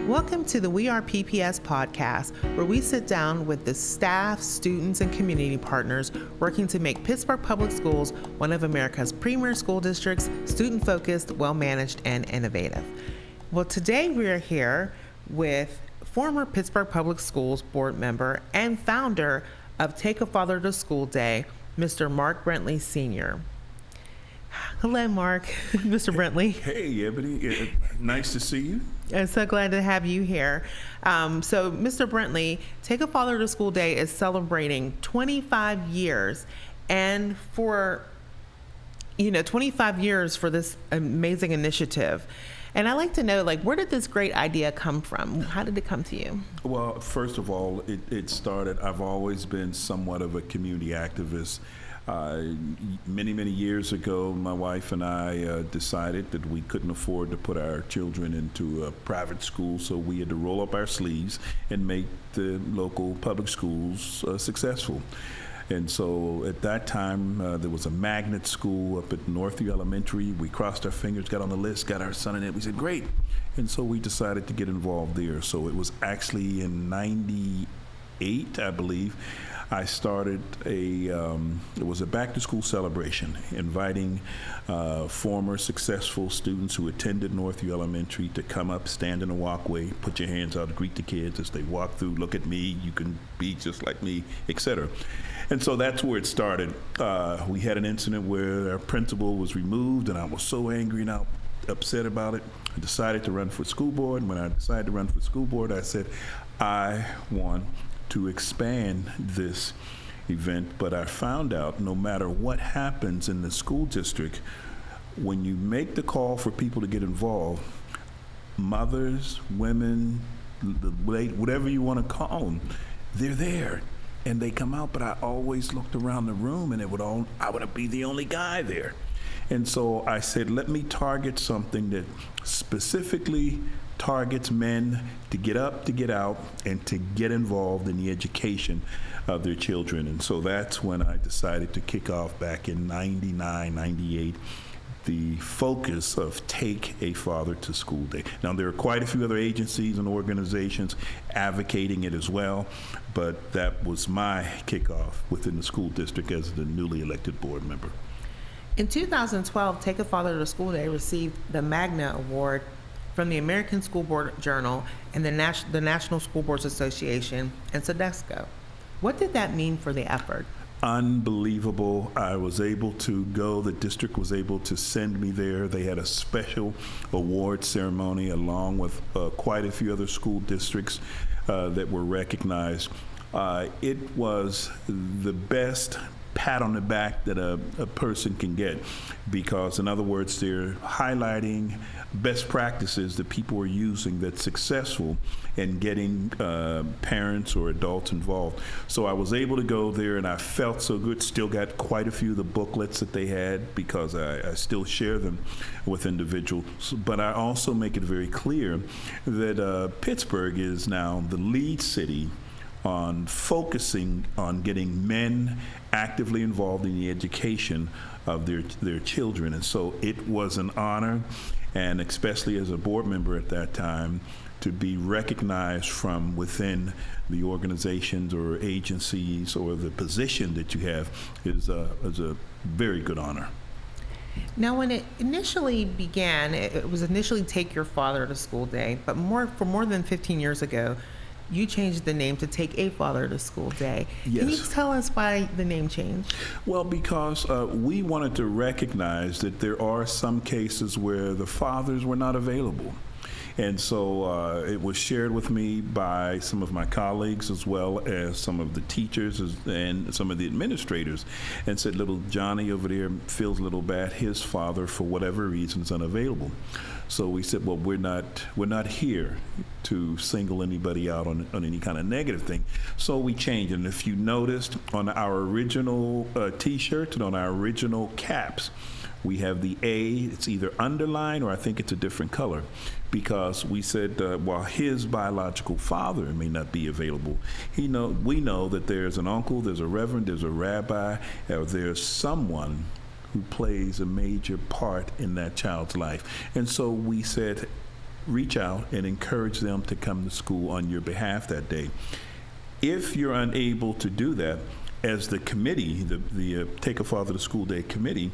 Welcome to the We Are PPS podcast, where we sit down with the staff, students, and community partners working to make Pittsburgh Public Schools one of America's premier school districts, student-focused, well-managed, and innovative. Well, today we are here with former Pittsburgh Public Schools board member and founder of Take a Father to School Day, Mr. Mark Brentley Sr. Hello, Mark. Mr. Brentley. Hey, Ebony. Nice to see you. I'm so glad to have you here. So, Mr. Brentley, Take a Father to School Day is celebrating 25 years. And for, 25 years for this amazing initiative. And I'd like to know, where did this great idea come from? How did it come to you? Well, first of all, it started, I've always been somewhat of a community activist. Many years ago, my wife and I decided that we couldn't afford to put our children into a private school, so we had to roll up our sleeves and make the local public schools successful. And so at that time, there was a magnet school up at Northview Elementary. We crossed our fingers, got on the list, got our son in it. We said, great. And so we decided to get involved there. So it was actually in 98, I believe, I started it was a back-to-school celebration, inviting former successful students who attended Northview Elementary to come up, stand in a walkway, put your hands out, greet the kids as they walk through, look at me, you can be just like me, etc. And so that's where it started. We had an incident where our principal was removed, and I was so angry and upset about it. I decided to run for school board, and when I decided to run for school board, I said, I want to expand this event, but I found out no matter what happens in the school district, when you make the call for people to get involved, mothers, women, whatever you want to call them, they're there and they come out. But I always looked around the room and I would be the only guy there. And so I said, let me target something that specifically targets men to get up, to get out, and to get involved in the education of their children. And so that's when I decided to kick off back in 99, 98, the focus of Take a Father to School Day. Now, there are quite a few other agencies and organizations advocating it as well, but that was my kickoff within the school district as the newly elected board member. In 2012, Take a Father to School Day received the Magna Award from the American School Board Journal and the National School Boards Association and SEDESCO. What did that mean for the effort? Unbelievable. I was able to go. The district was able to send me there. They had a special award ceremony along with quite a few other school districts that were recognized. It was the best pat on the back that a person can get, because in other words, they're highlighting best practices that people are using that's successful in getting parents or adults involved. So I was able to go there and I felt so good. Still got quite a few of the booklets that they had because I still share them with individuals. But I also make it very clear that Pittsburgh is now the lead city on focusing on getting men actively involved in the education of their children. And so it was an honor, and especially as a board member at that time, to be recognized from within the organizations or agencies or the position that you have is a very good honor. Now, when it initially began, it was initially Take Your Father to School Day, but for more than 15 years ago, you changed the name to Take a Father to School Day. Yes. Can you tell us why the name changed? Well, because we wanted to recognize that there are some cases where the fathers were not available. And so it was shared with me by some of my colleagues as well as some of the teachers and some of the administrators, and said, little Johnny over there feels a little bad. His father, for whatever reason, is unavailable. So we said, well, we're not here to single anybody out on any kind of negative thing. So we changed it. And if you noticed on our original T-shirts and on our original caps, we have the A, it's either underlined or I think it's a different color, because we said while his biological father may not be available, we know that there's an uncle, there's a reverend, there's a rabbi, or there's someone who plays a major part in that child's life. And so we said, reach out and encourage them to come to school on your behalf that day. If you're unable to do that, as the committee, the Take a Father to School Day committee,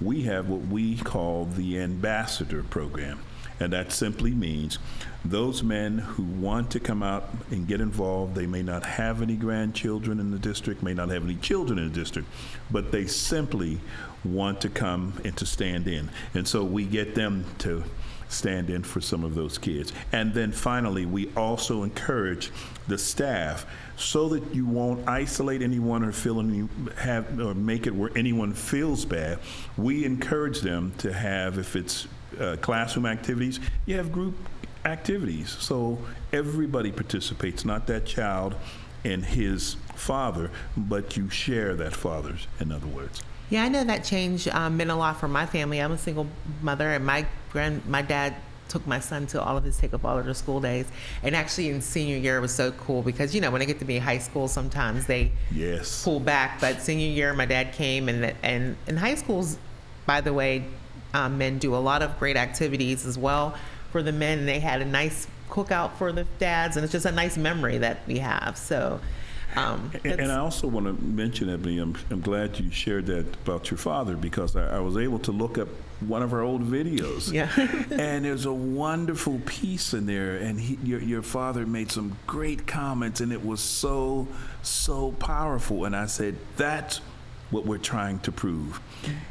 we have what we call the ambassador program. And that simply means those men who want to come out and get involved, they may not have any grandchildren in the district, may not have any children in the district, but they simply want to come and to stand in. And so we get them to stand in for some of those kids. And then finally, we also encourage the staff so that you won't isolate anyone or make it where anyone feels bad. We encourage them to have, if it's classroom activities, you have group activities. So everybody participates, not that child and his father, but you share that father's, in other words. Yeah, I know that change meant a lot for my family. I'm a single mother, and my dad took my son to all of his Take a Father to School days. And actually in senior year it was so cool because, you know, when they get to be in high school, sometimes they pull back. But senior year, my dad came, and in high schools, by the way, men do a lot of great activities as well for the men. They had a nice cookout for the dads, and it's just a nice memory that we have. So. And I also want to mention, Ebony, I'm glad you shared that about your father, because I was able to look up one of our old videos. Yeah. And there's a wonderful piece in there, and your father made some great comments, and it was so powerful. And I said, that's what we're trying to prove.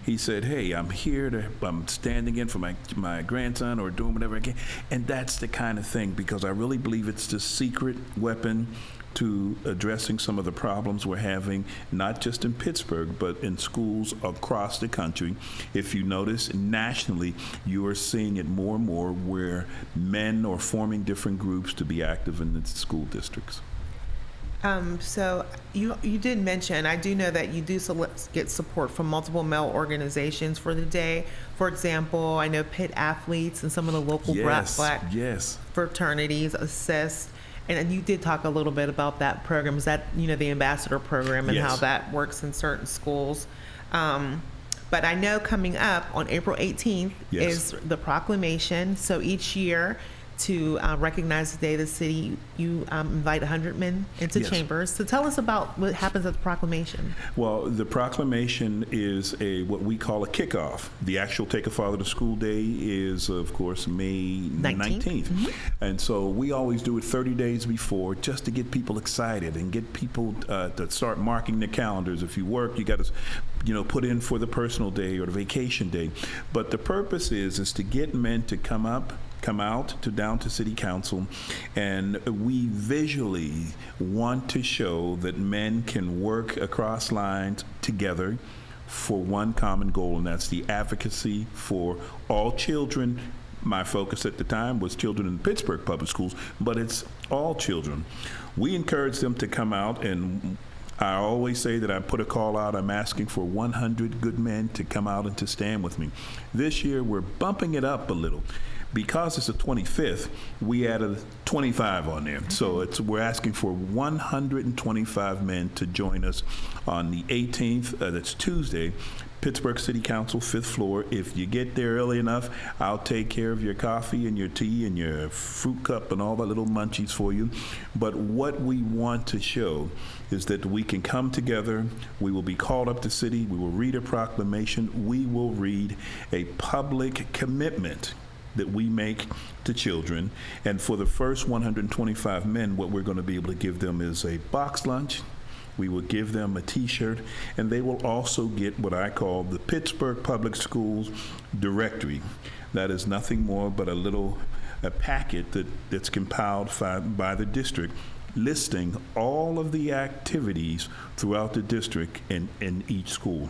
He said, hey, I'm standing in for my grandson, or doing whatever I can. And that's the kind of thing, because I really believe it's the secret weapon to addressing some of the problems we're having, not just in Pittsburgh, but in schools across the country. If you notice, nationally, you are seeing it more and more where men are forming different groups to be active in the school districts. So you did mention, I do know that you do get support from multiple male organizations for the day. For example, I know Pitt Athletes and some of the local black fraternities assist. And you did talk a little bit about that program. Is that, you know, the ambassador program and how that works in certain schools? But I know coming up on April 18th is the proclamation. So each year, to recognize the day of the city, you invite 100 men into chambers. So tell us about what happens at the proclamation. Well, the proclamation is what we call a kickoff. The actual Take a Father to School Day is, of course, May 19th. Mm-hmm. And so we always do it 30 days before, just to get people excited and get people to start marking their calendars. If you work, you got to put in for the personal day or the vacation day. But the purpose is to get men to come out down to City Council, and we visually want to show that men can work across lines together for one common goal, and that's the advocacy for all children. My focus at the time was children in Pittsburgh public schools, but it's all children. We encourage them to come out, and I always say that I put a call out. I'm asking for 100 good men to come out and to stand with me. This year, we're bumping it up a little. Because it's the 25th, we added 25 on there. So we're asking for 125 men to join us on the 18th. That's Tuesday. Pittsburgh City Council, 5th floor. If you get there early enough, I'll take care of your coffee and your tea and your fruit cup and all the little munchies for you. But what we want to show is that we can come together. We will be called up to city. We will read a proclamation. We will read a public commitment that we make to children. And for the first 125 men, what we're going to be able to give them is a box lunch. We will give them a T-shirt, and they will also get what I call the Pittsburgh Public Schools directory. That is nothing more but a packet that's compiled by the district, listing all of the activities throughout the district in each school.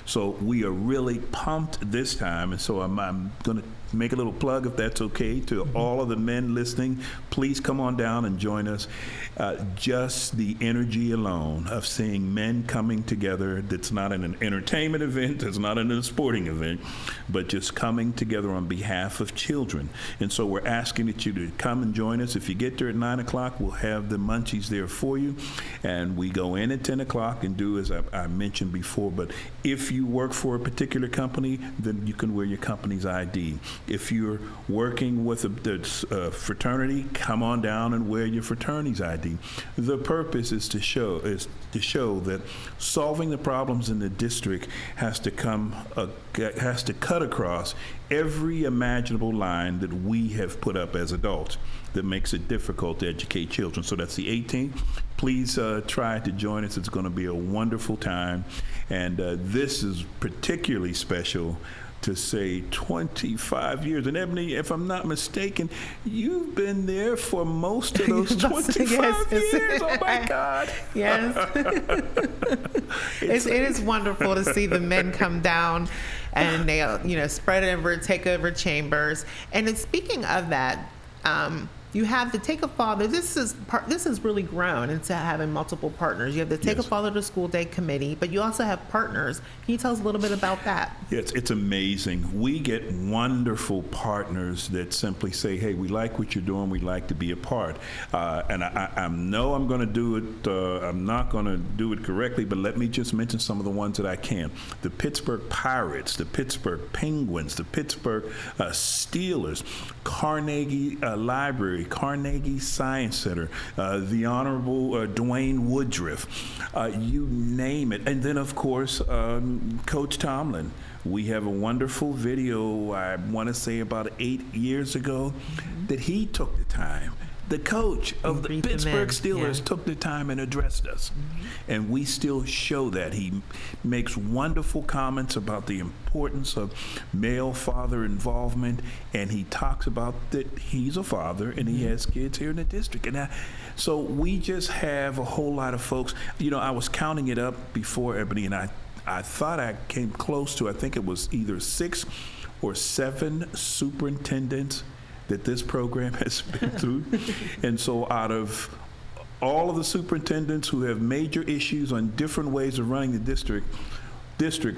So we are really pumped this time, and so I'm going to make a little plug, if that's okay, to all of the men listening. Please come on down and join us. Just the energy alone of seeing men coming together, that's not in an entertainment event, that's not in a sporting event, but just coming together on behalf of children. And so we're asking that you to come and join us. If you get there at 9 o'clock, we'll have the munchies there for you. And we go in at 10 o'clock and do as I mentioned before. But if you work for a particular company, then you can wear your company's ID. If you're working with a fraternity, come on down and wear your fraternity's ID. The purpose is to show that solving the problems in the district has to cut across every imaginable line that we have put up as adults that makes it difficult to educate children. So that's the 18th. Please try to join us. It's going to be a wonderful time. And this is particularly special to say 25 years. And Ebony, if I'm not mistaken, you've been there for most of those 25 years. Oh my God. Yes. It is wonderful to see the men come down and they, spread over, take over chambers. And then speaking of that, you have the Take a Father. This has really grown into having multiple partners. You have the Take a Father to School Day Committee, but you also have partners. Can you tell us a little bit about that? Yes, it's amazing. We get wonderful partners that simply say, hey, we like what you're doing. We'd like to be a part. And I know I'm going to do it. I'm not going to do it correctly, but let me just mention some of the ones that I can. The Pittsburgh Pirates, the Pittsburgh Penguins, the Pittsburgh Steelers, Carnegie Library, Carnegie Science Center, the Honorable Dwayne Woodruff, you name it. And then, of course, Coach Tomlin. We have a wonderful video, I want to say about 8 years ago, that he took the time. The coach of the Pittsburgh Steelers took the time and addressed us. And we still show that. He makes wonderful comments about the importance of male father involvement, and he talks about that he's a father and he has kids here in the district. And so we just have a whole lot of folks. I was counting it up before, Ebony, and I thought I came close to, I think it was either 6 or 7 superintendents that this program has been through. And so out of all of the superintendents who have major issues on different ways of running the district,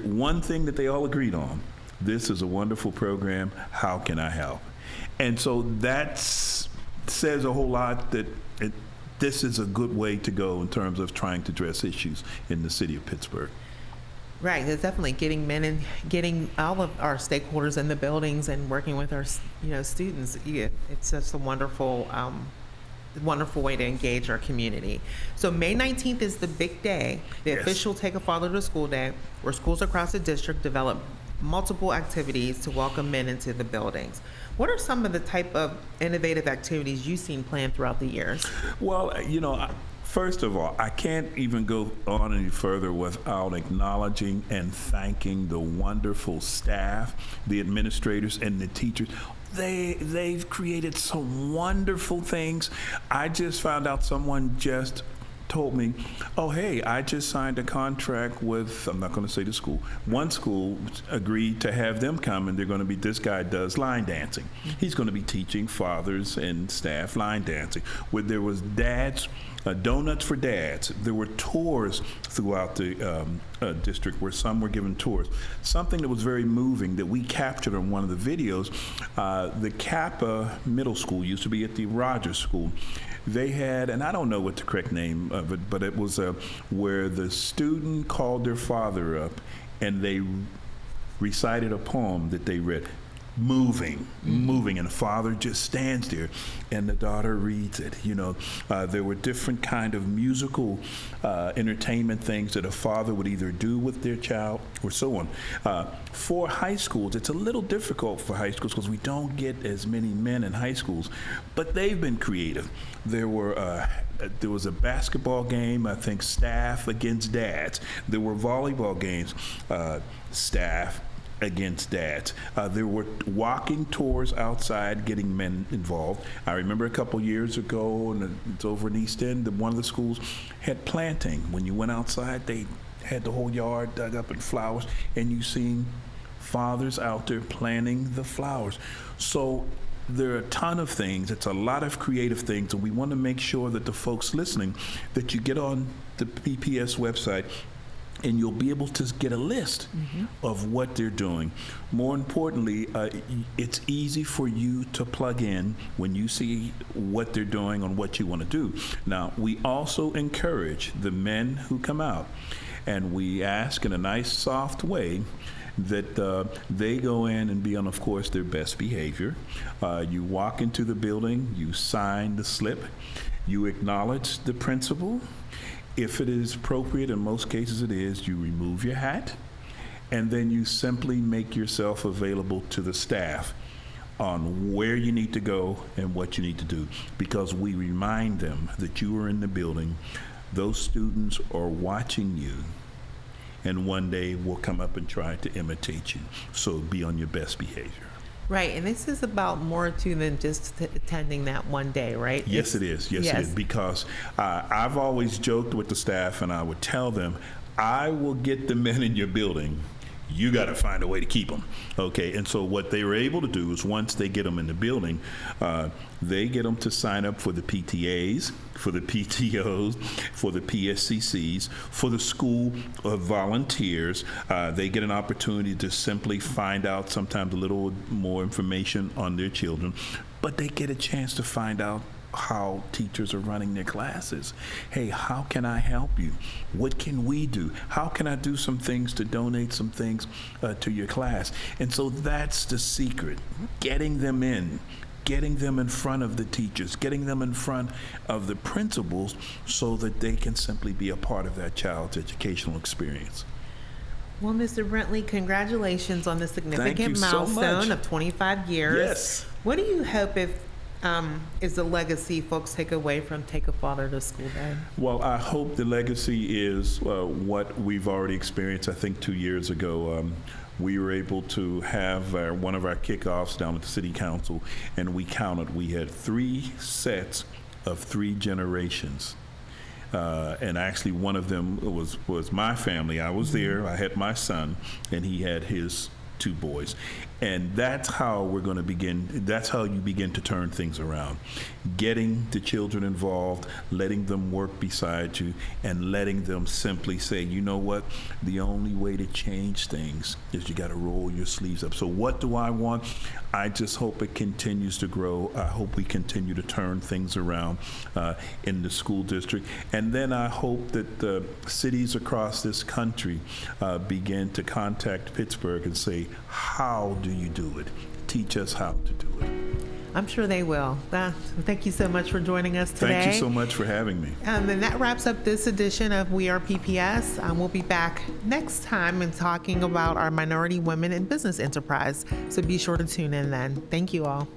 one thing that they all agreed on, this is a wonderful program, how can I help? And so that says a whole lot that this is a good way to go in terms of trying to address issues in the city of Pittsburgh. Right, it's definitely getting men and getting all of our stakeholders in the buildings and working with our, students. It's such a wonderful way to engage our community. So May 19th is the big day, the official Take a Father to School Day, where schools across the district develop multiple activities to welcome men into the buildings. What are some of the type of innovative activities you've seen planned throughout the years? Well, first of all, I can't even go on any further without acknowledging and thanking the wonderful staff, the administrators, and the teachers. They've created some wonderful things. I just found out someone just told me, oh, hey, I just signed a contract with, I'm not going to say the school, one school agreed to have them come, and they're going to be, this guy does line dancing. He's going to be teaching fathers and staff line dancing. Where there was dads, donuts for dads. There were tours throughout the district where some were given tours. Something that was very moving that we captured on one of the videos, the Kappa Middle School used to be at the Rogers School. They had, and I don't know what the correct name of it, but it was where the student called their father up and they recited a poem that they read. Moving, and the father just stands there and the daughter reads it. There were different kind of musical entertainment things that a father would either do with their child or so on. For high schools, it's a little difficult for high schools because we don't get as many men in high schools, but they've been creative. There was a basketball game, I think, staff against dads. There were volleyball games, staff against dads. There were walking tours outside getting men involved. I remember a couple years ago, and it's over in East End, that one of the schools had planting. When you went outside, they had the whole yard dug up in flowers, and you seen fathers out there planting the flowers. So there are a ton of things. It's a lot of creative things, and we want to make sure that the folks listening, that you get on the PPS website and you'll be able to get a list of what they're doing. More importantly, it's easy for you to plug in when you see what they're doing on what you want to do. Now, we also encourage the men who come out and we ask in a nice, soft way that they go in and be on, of course, their best behavior. You walk into the building, you sign the slip, you acknowledge the principal. If it is appropriate, in most cases it is, you remove your hat, and then you simply make yourself available to the staff on where you need to go and what you need to do, because we remind them that you are in the building. Those students are watching you, and one day will come up and try to imitate you. So be on your best behavior. Right, and this is about more too than just attending that one day, right? Yes, it is. Yes, it is. Because I've always joked with the staff, and I would tell them, I will get the men in your building. You got to find a way to keep them, okay? And so what they were able to do is once they get them in the building, they get them to sign up for the PTAs, for the PTOs, for the PSCCs, for the school volunteers. They get an opportunity to simply find out sometimes a little more information on their children, but they get a chance to find out how teachers are running their classes. Hey, how can I help you? What can we do? How can I do some things to donate some things to your class? And so that's the secret, getting them in front of the teachers, getting them in front of the principals so that they can simply be a part of that child's educational experience. Well, Mr. Brentley, congratulations on the significant so milestone much. of 25 years. Yes. What do you hope is the legacy folks take away from Take a Father to School Day? Well, I hope the legacy is what we've already experienced. I think 2 years ago, we were able to have one of our kickoffs down at the City Council, and we counted. We had 3 sets of 3 generations. And actually one of them was my family. I was there. I had my son, and he had his 2 boys. And that's how we're going to begin. That's how you begin to turn things around. Getting the children involved, letting them work beside you, and letting them simply say, you know what? The only way to change things is you got to roll your sleeves up. So what do I want? I just hope it continues to grow. I hope we continue to turn things around in the school district. And then I hope that cities across this country begin to contact Pittsburgh and say, how do you do it? Teach us how to do it. I'm sure they will. Thank you so much for joining us today. Thank you so much for having me. And that wraps up this edition of We Are PPS. We'll be back next time and talking about our minority women in business enterprise. So be sure to tune in then. Thank you all.